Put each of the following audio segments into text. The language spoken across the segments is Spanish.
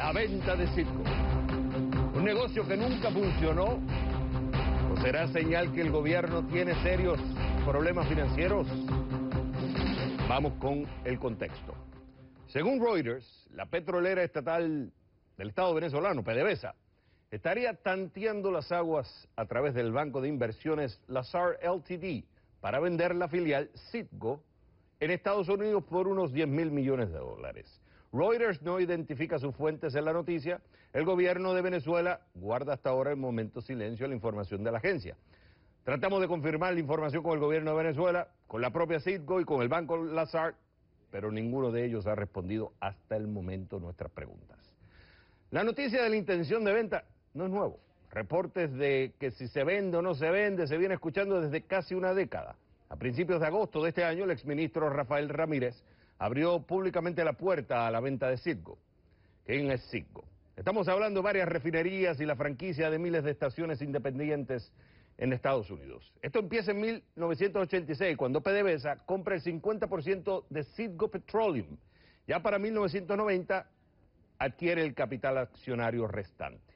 La venta de Citgo. Un negocio que nunca funcionó. ¿O será señal que el gobierno tiene serios problemas financieros? Vamos con el contexto. Según Reuters, la petrolera estatal del Estado venezolano, PDVSA, estaría tanteando las aguas a través del banco de inversiones Lazard Ltd. Para vender la filial Citgo en Estados Unidos por unos 10.000 millones de dólares. Reuters no identifica sus fuentes en la noticia. El gobierno de Venezuela guarda hasta ahora en momento silencio la información de la agencia. Tratamos de confirmar la información con el gobierno de Venezuela, con la propia Citgo y con el banco Lazard, pero ninguno de ellos ha respondido hasta el momento nuestras preguntas. La noticia de la intención de venta no es nuevo. Reportes de que si se vende o no se vende se viene escuchando desde casi una década. A principios de agosto de este año, el exministro Rafael Ramírez abrió públicamente la puerta a la venta de Citgo. ¿Quién es Citgo? Estamos hablando de varias refinerías y la franquicia de miles de estaciones independientes en Estados Unidos. Esto empieza en 1986, cuando PDVSA compra el 50% de Citgo Petroleum. Ya para 1990 adquiere el capital accionario restante.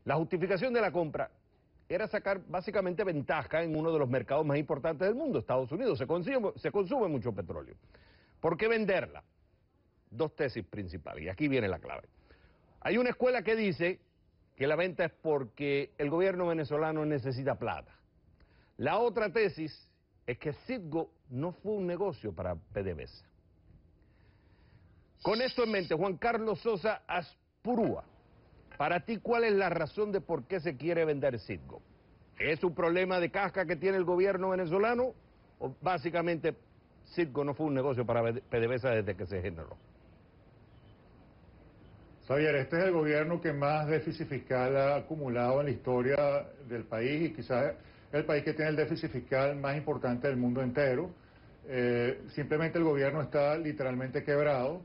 La justificación de la compra era sacar básicamente ventaja en uno de los mercados más importantes del mundo, Estados Unidos. Se consume mucho petróleo. ¿Por qué venderla? Dos tesis principales, y aquí viene la clave. Hay una escuela que dice que la venta es porque el gobierno venezolano necesita plata. La otra tesis es que Citgo no fue un negocio para PDVSA. Con esto en mente, Juan Carlos Sosa Aspurúa, para ti, ¿cuál es la razón de por qué se quiere vender Citgo? ¿Es un problema de casca que tiene el gobierno venezolano? ¿O básicamente Citgo no fue un negocio para PDVSA desde que se generó? Javier, este es el gobierno que más déficit fiscal ha acumulado en la historia del país y quizás el país que tiene el déficit fiscal más importante del mundo entero. Simplemente el gobierno está literalmente quebrado.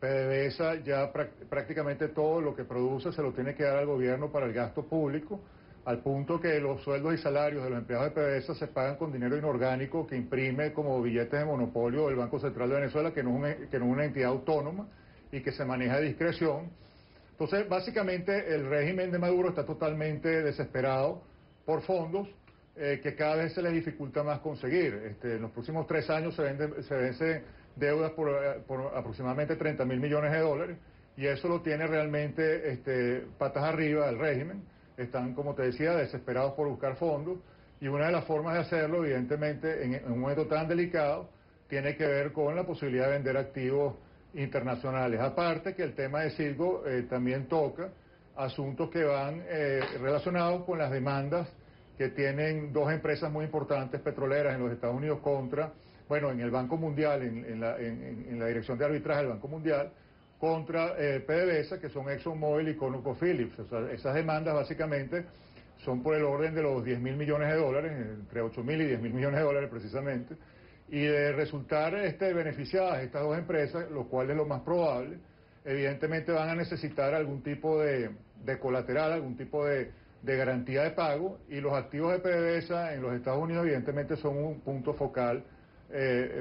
PDVSA ya prácticamente todo lo que produce se lo tiene que dar al gobierno para el gasto público, al punto que los sueldos y salarios de los empleados de PDVSA se pagan con dinero inorgánico que imprime como billetes de monopolio el Banco Central de Venezuela, que no es una entidad autónoma y que se maneja a discreción. Entonces, básicamente, el régimen de Maduro está totalmente desesperado por fondos que cada vez se les dificulta más conseguir. En los próximos 3 años se vencen deudas por aproximadamente 30.000 millones de dólares, y eso lo tiene realmente patas arriba del régimen. Están, como te decía, desesperados por buscar fondos, y una de las formas de hacerlo, evidentemente, en un momento tan delicado, tiene que ver con la posibilidad de vender activos internacionales. Aparte que el tema de Citgo también toca asuntos que van relacionados con las demandas que tienen dos empresas muy importantes petroleras en los Estados Unidos en el Banco Mundial, en la dirección de arbitraje del Banco Mundial, contra PDVSA, que son ExxonMobil y ConocoPhillips. O sea, esas demandas básicamente son por el orden de los 10.000 millones de dólares, entre 8.000 y 10.000 millones de dólares precisamente. Y de resultar beneficiadas estas dos empresas, lo cual es lo más probable, evidentemente van a necesitar algún tipo de colateral, algún tipo de garantía de pago, y los activos de PDVSA en los Estados Unidos evidentemente son un punto focal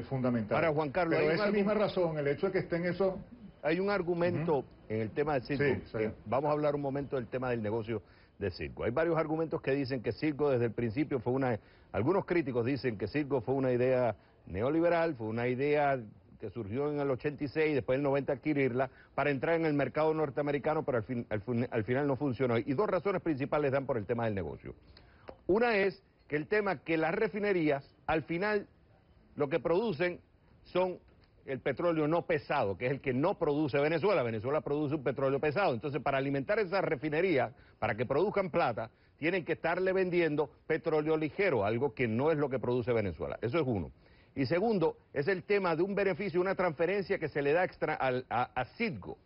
fundamental. Para Juan Carlos, pero esa misma razón, el hecho de que estén esos... Hay un argumento en el tema de Citgo. Sí. Vamos a hablar un momento del tema del negocio de Citgo. Hay varios argumentos que dicen que Citgo desde el principio fue algunos críticos dicen que Citgo fue una idea neoliberal, fue una idea que surgió en el 86, después del 90 adquirirla, para entrar en el mercado norteamericano, pero al final no funcionó. Y dos razones principales dan por el tema del negocio. Una es que el tema que las refinerías, al final, lo que producen son el petróleo no pesado, que es el que no produce Venezuela. Venezuela produce un petróleo pesado. Entonces, para alimentar esas refinerías, para que produzcan plata, tienen que estarle vendiendo petróleo ligero, algo que no es lo que produce Venezuela. Eso es uno. Y segundo, es el tema de un beneficio, una transferencia que se le da extra a Citgo.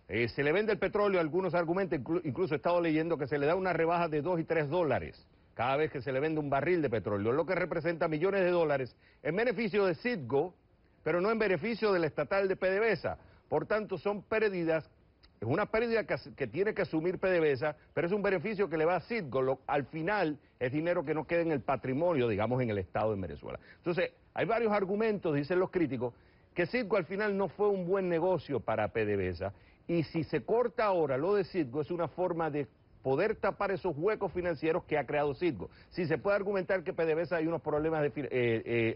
Se le vende el petróleo, algunos argumentos, incluso he estado leyendo que se le da una rebaja de 2 y 3 dólares cada vez que se le vende un barril de petróleo, lo que representa millones de dólares en beneficio de Citgo, pero no en beneficio del estatal de PDVSA. Por tanto, son pérdidas, es una pérdida que tiene que asumir PDVSA, pero es un beneficio que le va a Citgo. Al final es dinero que no queda en el patrimonio, digamos, en el Estado de Venezuela. Entonces, hay varios argumentos, dicen los críticos, que Citgo al final no fue un buen negocio para PDVSA, y si se corta ahora lo de Citgo es una forma de poder tapar esos huecos financieros que ha creado Citgo. Si se puede argumentar que PDVSA hay unos problemas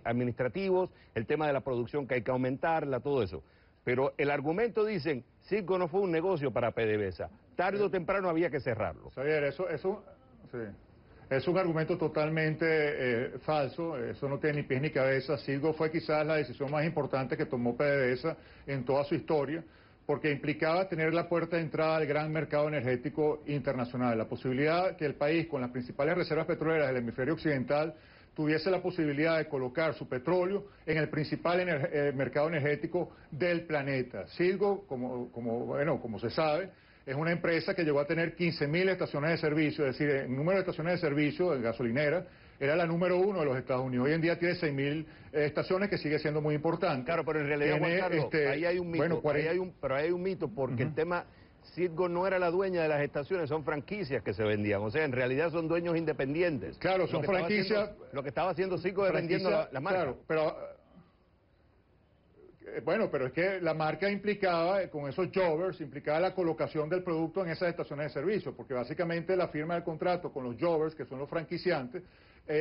administrativos, el tema de la producción que hay que aumentarla, todo eso. Pero el argumento dicen, Citgo no fue un negocio para PDVSA, tarde o temprano había que cerrarlo. Javier, sí. Es un argumento totalmente falso, eso no tiene ni pies ni cabeza. Citgo fue quizás la decisión más importante que tomó PDVSA en toda su historia, porque implicaba tener la puerta de entrada al gran mercado energético internacional, la posibilidad que el país, con las principales reservas petroleras del hemisferio occidental, tuviese la posibilidad de colocar su petróleo en el principal mercado energético del planeta. Citgo, como se sabe, es una empresa que llegó a tener 15.000 estaciones de servicio, es decir, el número de estaciones de servicio de gasolinera era la número 1 de los Estados Unidos. Hoy en día tiene 6.000 estaciones, que sigue siendo muy importante. Claro, pero en realidad, Juan Carlos, ahí hay un mito, bueno, ahí hay un mito, porque el tema, Citgo no era la dueña de las estaciones, son franquicias que se vendían, o sea, en realidad son dueños independientes. Claro, son franquicias. Lo que estaba haciendo Citgo es vendiendo la marca. Claro, pero pero es que la marca implicaba, con esos jobbers, implicaba la colocación del producto en esas estaciones de servicio, porque básicamente la firma del contrato con los jobbers, que son los franquiciantes,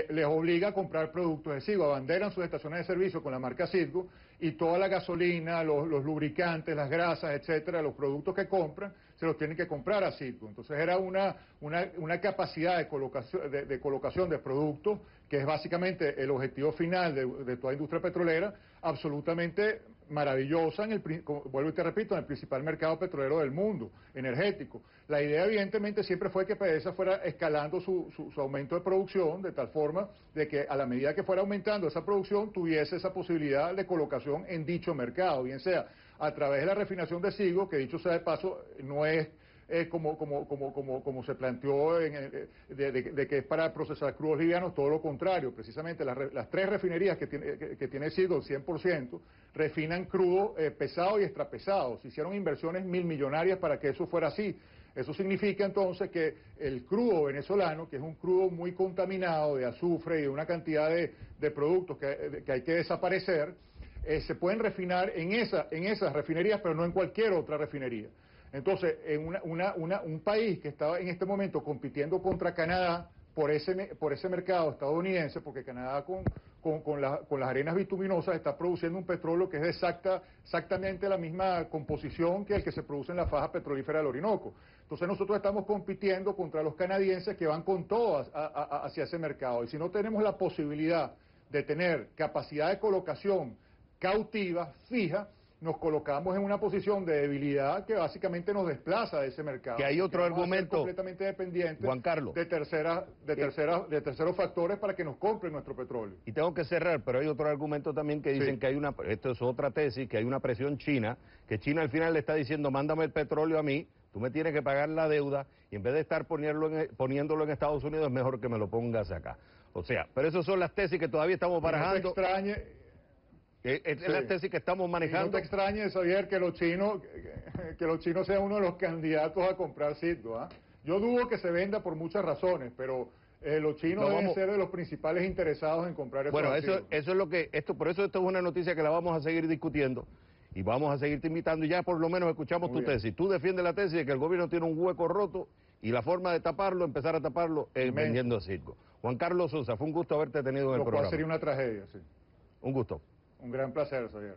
les obliga a comprar productos de Citgo, abanderan sus estaciones de servicio con la marca Citgo, y toda la gasolina, los lubricantes, las grasas, etcétera, los productos que compran, se los tienen que comprar a Citgo. Entonces era una capacidad de colocación de productos, que es básicamente el objetivo final de toda industria petrolera, absolutamente maravillosa, vuelvo y te repito, en el principal mercado petrolero del mundo, energético. La idea evidentemente siempre fue que PDVSA fuera escalando su aumento de producción, de tal forma de que a la medida que fuera aumentando esa producción, tuviese esa posibilidad de colocación en dicho mercado, bien sea a través de la refinación de Citgo, que dicho sea de paso, no es como se planteó de que es para procesar crudos livianos, todo lo contrario. Precisamente las 3 refinerías que tiene Citgo, 100%, refinan crudo pesado y extrapesado. Se hicieron inversiones millonarias para que eso fuera así. Eso significa entonces que el crudo venezolano, que es un crudo muy contaminado de azufre y de una cantidad de productos que hay que desaparecer, se pueden refinar en esas refinerías, pero no en cualquier otra refinería. Entonces, en un país que estaba en este momento compitiendo contra Canadá por ese mercado estadounidense, porque Canadá con las arenas bituminosas está produciendo un petróleo que es exactamente la misma composición que el que se produce en la faja petrolífera del Orinoco. Entonces nosotros estamos compitiendo contra los canadienses que van con todo hacia ese mercado. Y si no tenemos la posibilidad de tener capacidad de colocación cautiva, fija, nos colocamos en una posición de debilidad que básicamente nos desplaza de ese mercado. Que hay otro argumento completamente dependiente, Juan Carlos, de terceros factores para que nos compren nuestro petróleo. Y tengo que cerrar, pero hay otro argumento también que dicen que esto es otra tesis, que hay una presión china, que China al final le está diciendo, mándame el petróleo a mí, tú me tienes que pagar la deuda, y en vez de estar poniéndolo en Estados Unidos, es mejor que me lo pongas acá. O sea, pero esas son las tesis que todavía estamos barajando. No te extrañe. Es la tesis que estamos manejando. Y no te extrañes, Javier, que los chinos sean uno de los candidatos a comprar Citgo. Yo dudo que se venda por muchas razones, pero los chinos deben ser de los principales interesados en comprar esos activos. Eso es lo que por eso esto es una noticia que la vamos a seguir discutiendo y vamos a seguirte invitando, y ya por lo menos escuchamos tu tesis. Tú defiendes la tesis de que el gobierno tiene un hueco roto y la forma de taparlo, empezar a taparlo, es vendiendo Citgo. Juan Carlos Sousa, fue un gusto haberte tenido en el programa. Sería una tragedia, sí. Un gusto. Un gran placer, Javier.